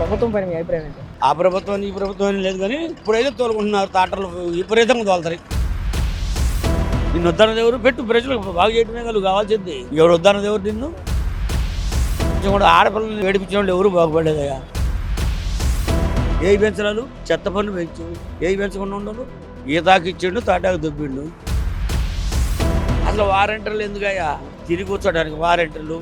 ప్రభుత్వం పైన మీ అభిప్రాయం ఏంటి? ఆ ప్రభుత్వం ఈ ప్రభుత్వం లేదు కానీ ఇప్పుడైతే తోలుకుంటున్నారు. తాటలు విపరీతంగా తోలుతారు. నిన్ను వద్దన్న దేవుడు పెట్టు, ప్రజలకు బాగు చేయడమే కదా కావాల్సింది. ఎవడు వద్దన్న దేవుడు నిన్ను కూడా ఆడపిల్లల్ని ఏడిపించిన వాళ్ళు ఎవరు బాగుపడేదయ్యా. ఏ పెంచరాలు చెత్త పనులు పెంచు, ఏ పెంచకుండా ఉండరు. ఈతాకి ఇచ్చిండు, తాటాకు దుబ్బిండు. అసలు వారంటీలు ఎందుకయ్యా తిరిగి కూర్చోడానికి వారంటీలు?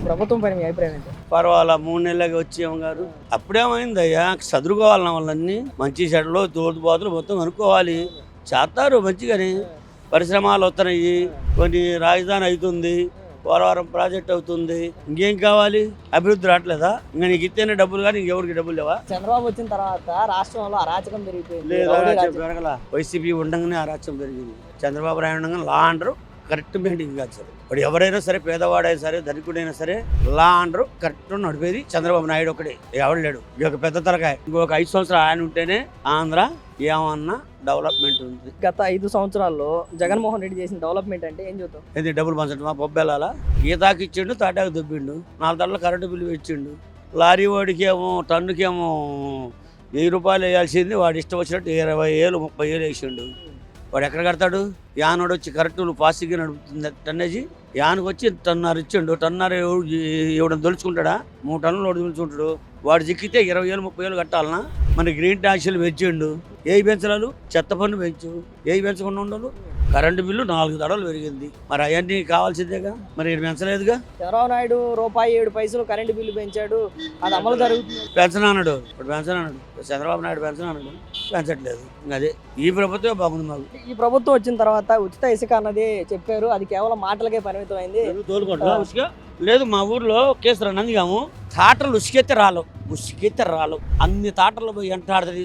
ప్రభుత్వం పైన మీ అభిప్రాయం ఏంటి? పర్వాలా 3 నెలలకి వచ్చేమో గారు. అప్పుడేమైందయ్యా, చదువుకోవాలి వాళ్ళన్నీ. మంచి చెడ్డలో తోడుబాతులు మొత్తం అనుకోవాలి. చేస్తారు మంచిగానే. పరిశ్రమలు వస్తున్నాయి, కొన్ని రాజధాని అవుతుంది, పోలవరం ప్రాజెక్ట్ అవుతుంది. ఇంకేం కావాలి? అభివృద్ధి రావట్లేదా? ఇంకా నీకు ఇస్తేనే డబ్బులు కానీ ఇంకెవరికి డబ్బులు లేవా? చంద్రబాబు వచ్చిన తర్వాత రాష్ట్రంలో అరాచకం పెరిగిపోయింది. లేదు, అరాచకం పెరగల. వైసీపీ ఉండగానే అరాచకం పెరిగింది. చంద్రబాబు నాయుడు ఉండగానే లా అండరు కరెక్ట్ మెయింటైన్ కాదు సార్. ఇప్పుడు ఎవరైనా సరే, పేదవాడైనా సరే, ధనికుడైనా సరే, లా అండరు కరెక్ట్ నడిపేది చంద్రబాబు నాయుడు ఒకటే. ఎవడు లేడు. ఇంకొక పెద్ద తలకాయ. ఇంకొక 5 సంవత్సరాలు ఆయన ఉంటేనే ఆంధ్ర ఏమన్నా డెవలప్మెంట్ ఉంది. గత 5 సంవత్సరాల్లో జగన్మోహన్ రెడ్డి చేసిన డెవలప్మెంట్ అంటే ఏం చెప్తాం? ఇది డబ్బులు పంచడం, మా బొబ్బెలాలా ఈతాకి ఇచ్చిండు, తాటాకు దుబ్బిండు, 4 తడల కరెంటు బిల్లు ఇచ్చిండు. లారీ వాడికి ఏమో టన్నుకేమో 1000 రూపాయలు వేయాల్సింది వాడు ఇష్టం వచ్చినట్టు 20,000 30,000 వేసిండు. వాడు ఎక్కడ కడతాడు? యానోడు వచ్చి కరెక్టులు ఫాస్ట్గా నడుపుతుంది టన్నేజీ. యానకు వచ్చి 1.5 ఇచ్చిండు. 1.5 ఎవడని దొలుచుకుంటాడా? 3 టన్నులు వాడు దొలుచుకుంటాడు. వాడు చిక్కితే 20,000 30,000 కట్టాలన్నా. మన గ్రీన్ ట్యాక్సీలు పెంచిండు. ఏ పెంచరాలు చెత్త పన్ను పెంచు, ఏ పెంచకుండా ఉండదు. కరెంటు బిల్లు 4 తడలు పెరిగింది. మరి అవన్నీ కావాల్సిందేగా, మరి పెంచలేదుగా. చంద్రబాబు నాయుడు ₹7 కరెంటు బిల్లు పెంచాడు, అది అమలు జరుగుతుంది. పెంచనన్నాడు, ఇప్పుడు పెంచనన్నాడు. చంద్రబాబు నాయుడు పెంచనన్నాడు, పెంచట్లేదు. అదే ఈ ప్రభుత్వమే బాగుంది మాకు. ఈ ప్రభుత్వం వచ్చిన తర్వాత ఉచిత ఇసుక అన్నది చెప్పారు, అది కేవలం మాటలకే పరిమితం అయింది. తోలుకుంటా ఉసుక లేదు. మా ఊర్లో కేసులు నందిగాము తాటలు ఉసుకెత్తే రాలు అన్ని తాటలు పోయి ఎంటాడుతుంది.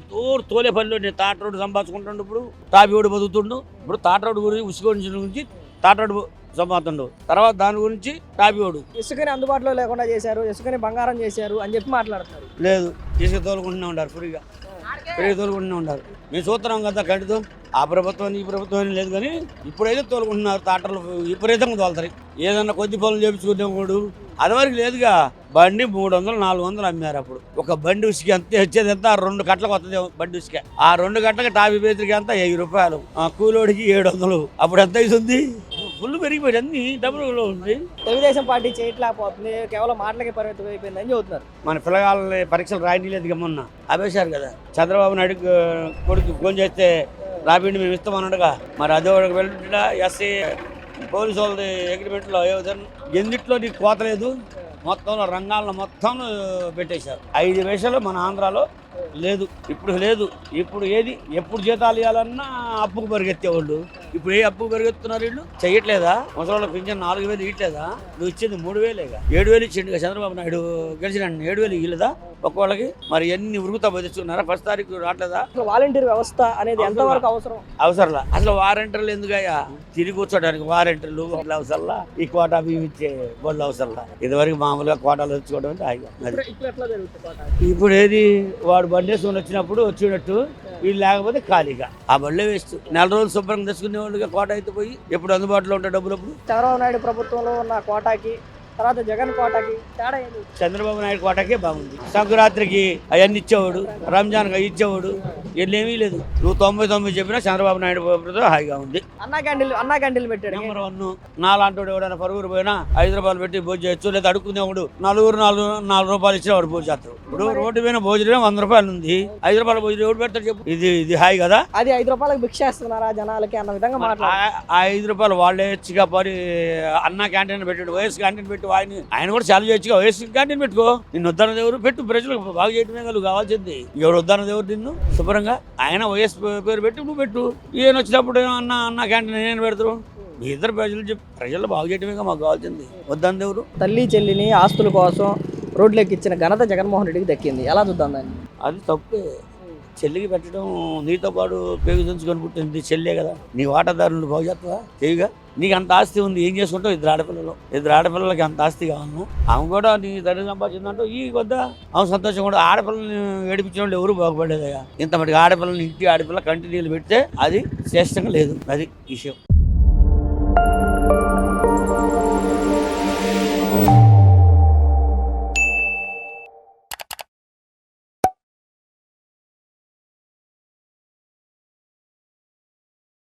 తోలే పనిలో నేను తాటరోడు సంపాదించుకుంటుండు. ఇప్పుడు టాపివాడు బతుకుతుండు. ఇప్పుడు తాటరోడు గురించి గురించి తాటరోడు సంపాదించు. తర్వాత దాని గురించి టాపివాడు ఇసుకని అందుబాటులో లేకుండా చేశారు, ఇసుకని బంగారం చేశారు అని చెప్పి మాట్లాడుతున్నారు. లేదు, ఇసుక తోలుకుంటూనే ఉంటారు. ఫ్రీగా తోలుకుంటూనే ఉంటారు. మేము చూస్తున్నాం కదా కంటితో. ఆ ప్రభుత్వం ఈ ప్రభుత్వం లేదు కానీ ఇప్పుడైతే తోలుకుంటున్నారు. తాటలు విపరీతంగా తోలుతారు. ఏదన్నా కొద్ది పనులు చేపించుకునేవాడు అదివరకు లేదుగా. బండి 300 400 అమ్మారు. అప్పుడు ఒక బండి ఉసికి అంతే వచ్చేది ఎంత? 2 గంటలకు వస్తుంది బండి ఉసిక. ఆ 2 గంటలకు టాపీ పేదరికి అంతా 1000 రూపాయలు, కూలోడికి 700. అప్పుడు ఎంత అవుతుంది? ఫుల్ పెరిగిపోయి అన్ని డబ్బులు ఉంది. తెలుగుదేశం పార్టీ చేయట్లేకపోతుంది, కేవలం మాటలకే పరిమితం అయిపోయింది అని చెబుతున్నారు. మన పిల్లగాళ్ళని పరీక్షలు రాయలేదు మొన్న ఆపేశారు కదా. చంద్రబాబు నాయుడు కొడుకు ఫోన్ చేస్తే రాబిండి మేము ఇస్తామన్నాడుగా. మరి అదే వెళ్ళినా ఎస్సీ పోలీసు వాళ్ళది అగ్రిమెంట్లో ఎన్నిట్లో నీకు కోత లేదు. మొత్తంలో రంగాల్లో మొత్తం పెట్టేశారు. 5 వేషాలు మన ఆంధ్రాలో లేదు. ఇప్పుడు లేదు. ఇప్పుడు ఏది ఎప్పుడు జీతాలు ఇవ్వాలన్నా అప్పుకు పరిగెత్తేవాళ్ళు. ఇప్పుడు ఏ అప్పుకు పరిగెత్తున్నారు వీళ్ళు? చెయ్యట్లేదా? ముసలి పింఛన్ 4,000 ఇట్లేదా? నువ్వు ఇచ్చింది 3,000. 7,000 ఇచ్చిండు చంద్రబాబు నాయుడు గెలిచినండి. 7,000 ఇవ్వలేదా ఒక్కోళ్ళకి? మరి ఎన్ని ఉరుగుతా బతిస్తున్నారా? 1వ తారీఖు రావట్లేదా? వాలంటీర్ వ్యవస్థ అనేది ఎంతవరకు అవసరంలా. అసలు వారంటీలు ఎందుకయ్యా? తిరిగి కూర్చోడానికి వారంటీలు అవసరంలా. ఈ కోటా బియ్యం ఇచ్చే బళ్ళు అవసరంలా. ఇదివరకు మామూలుగా కోటాలు తెచ్చుకోవడం అంటే ఇప్పుడు ఏది వాడు బండి వేసుకొని వచ్చినప్పుడు వచ్చినట్టు, వీళ్ళు లేకపోతే ఖాళీగా ఆ బళ్ళే వేస్ట్. 4 రోజులు శుభ్రంగా తెచ్చుకునేవాళ్ళుగా కోట అయితే పోయి ఎప్పుడు అందుబాటులో ఉంటాయి డబ్బులు. అప్పుడు చంద్రబాబు నాయుడు ప్రభుత్వంలో ఉన్న కోటాకి తర్వాత జగన్ కోటాకి తేడా ఏంటి? చంద్రబాబు నాయుడు కోటాకే బాగుంది. సంక్రాంతికి అవన్నీ ఇచ్చేవాడు, రంజాన్కి అవి ఇచ్చేవాడు. ఎల్లేమీ లేదు. నువ్వు 99 చెప్పినా చంద్రబాబు నాయుడు ప్రభుత్వం హాయిగా ఉంది. అన్నా క్యాంటీన్లు పెట్టాడు. నెంబర్ 1. నాలాంటి ఎవడైనా పరుగురు పోయినా 5 రూపాయలు పెట్టి భోజనం చేయొచ్చు. లేదా అడుక్కునేవాడు 4 రూపాయలు ఇచ్చిన వాడు భోజనం చేస్తాడు. ఇప్పుడు రోడ్డు పైన భోజనం 100 రూపాయలు ఉంది. 5 రూపాయల భోజనం ఎవడు పెడతాడు చెప్పు? ఇది హాయి కదా. అది 5 రూపాయలకు భిక్ష చేస్తున్నారా జనాలకి అన్న విధంగా మాట్లాడారు. ఆ 5 రూపాయలు వాళ్ళే ఇచ్చిగా పరి అన్న క్యాంటీన్ పెట్టాడు, వైఎస్ క్యాంటీన్ పెట్టి ఆయన కూడా చాలా చేయొచ్చుగా. వైఎస్ క్యాంటీన్ పెట్టుకో. నిన్ను వద్దన్న దేవుడు పెట్టు, ప్రజలకు బాగు చేయడమే కదా కావాల్సింది. ఎవడు వద్దన్న దేవుడు నిన్ను శుభ్రంగా ఆయన వైఎస్ పేరు పెట్టి నువ్వు పెట్టు. ఈయన వచ్చినప్పుడు అన్న క్యాంటీన్ నేను పెడతారు. మీ ఇద్దరు ప్రజలు బాగు చేయడమే మాకు కావాల్సింది. వద్దన్న దేవుడు. తల్లి చెల్లిని ఆస్తుల కోసం రోడ్లెక్కిచ్చిన ఘనత జగన్మోహన్ రెడ్డికి దక్కింది. ఎలా చూద్దాం దాన్ని? అది తప్పే. చెల్లికి పెట్టడం నీతో పాటు పేగు దించుకొని పుట్టింది చెల్లే కదా, నీ వాటాదారులు బాగు చేస్తావా చేయగా? నీకు అంత ఆస్తి ఉంది, ఏం చేసుకుంటావు? ఇద్దరు ఆడపిల్లలకి అంత ఆస్తి కావాలన్నా? ఆమె కూడా నీ తండ్రి సంపాదించిందంటూ ఈ కొద్ద ఆమె సంతోషం కూడా. ఆడపిల్లని ఏడిపించిన వాళ్ళు ఎవరు బాగుపడలేదయ్యా. ఇంత మటుకు ఆడపిల్లని ఇంటి ఆడపిల్ల కంటిన్యూలు పెడితే అది శ్రేష్టంగా లేదు. అది విషయం.